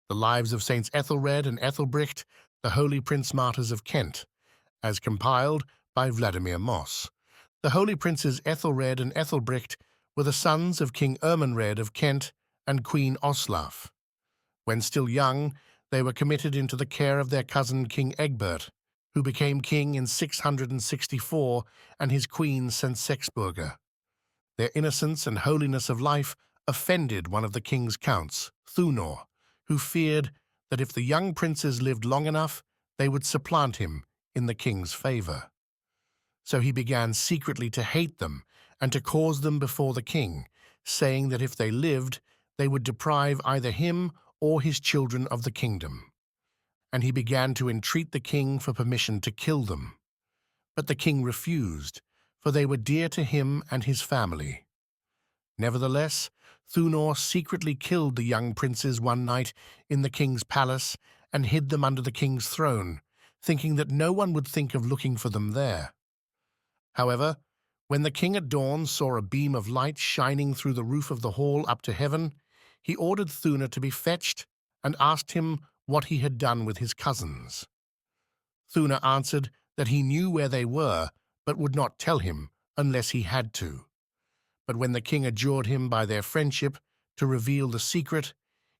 The Lives of Saints Ethelred and Ethelbricht, the Holy Prince Martyrs of Kent, as compiled by Vladimir Moss. The Holy Princes Ethelred and Ethelbricht were the sons of King Ermenred of Kent and Queen Oslaf. When still young, they were committed into the care of their cousin King Egbert, who became king in 664, and his queen St. Sexburga. Their innocence and holiness of life offended one of the king's counts, Thunor, who feared that if the young princes lived long enough, they would supplant him in the king's favor. So he began secretly to hate them and to cause them before the king, saying that if they lived, they would deprive either him or his children of the kingdom. And he began to entreat the king for permission to kill them. But the king refused, for they were dear to him and his family. Nevertheless, Thunor secretly killed the young princes one night in the king's palace and hid them under the king's throne, thinking that no one would think of looking for them there. However, when the king at dawn saw a beam of light shining through the roof of the hall up to heaven, he ordered Thunor to be fetched and asked him what he had done with his cousins. Thunor answered that he knew where they were, but would not tell him unless he had to. But when the king adjured him by their friendship to reveal the secret,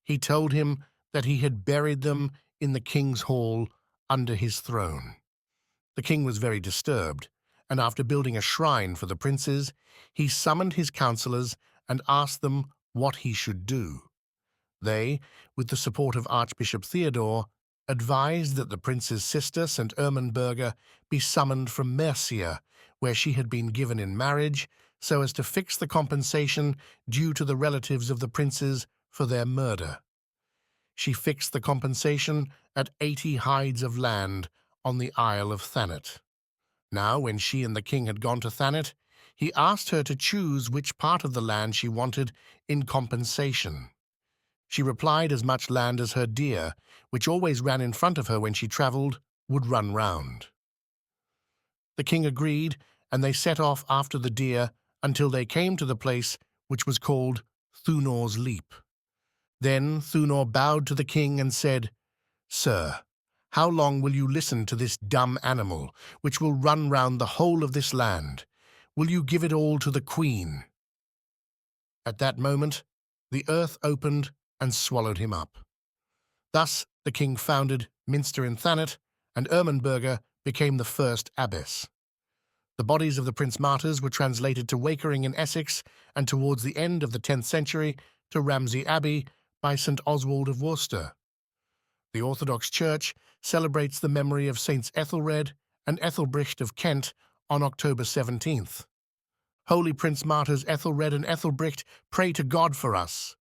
he told him that he had buried them in the king's hall under his throne. The king was very disturbed, and after building a shrine for the princes, he summoned his counselors and asked them what he should do. They, with the support of Archbishop Theodore, advised that the prince's sister, St. Ermenberga, be summoned from Mercia, where she had been given in marriage, so as to fix the compensation due to the relatives of the princes for their murder. She fixed the compensation at 80 hides of land on the Isle of Thanet. Now, when she and the king had gone to Thanet, he asked her to choose which part of the land she wanted in compensation. She replied as much land as her deer, which always ran in front of her when she travelled, would run round. The king agreed, and they set off after the deer until they came to the place which was called Thunor's Leap. Then Thunor bowed to the king and said, "Sir, how long will you listen to this dumb animal, which will run round the whole of this land? Will you give it all to the queen?" At that moment, the earth opened and swallowed him up. Thus the king founded Minster in Thanet, and Ermenberga became the first abbess. The bodies of the Prince Martyrs were translated to Wakering in Essex, and towards the end of the 10th century to Ramsey Abbey by St. Oswald of Worcester. The Orthodox Church celebrates the memory of Saints Ethelred and Ethelbricht of Kent on October 17th. Holy Prince Martyrs Ethelred and Ethelbricht, pray to God for us.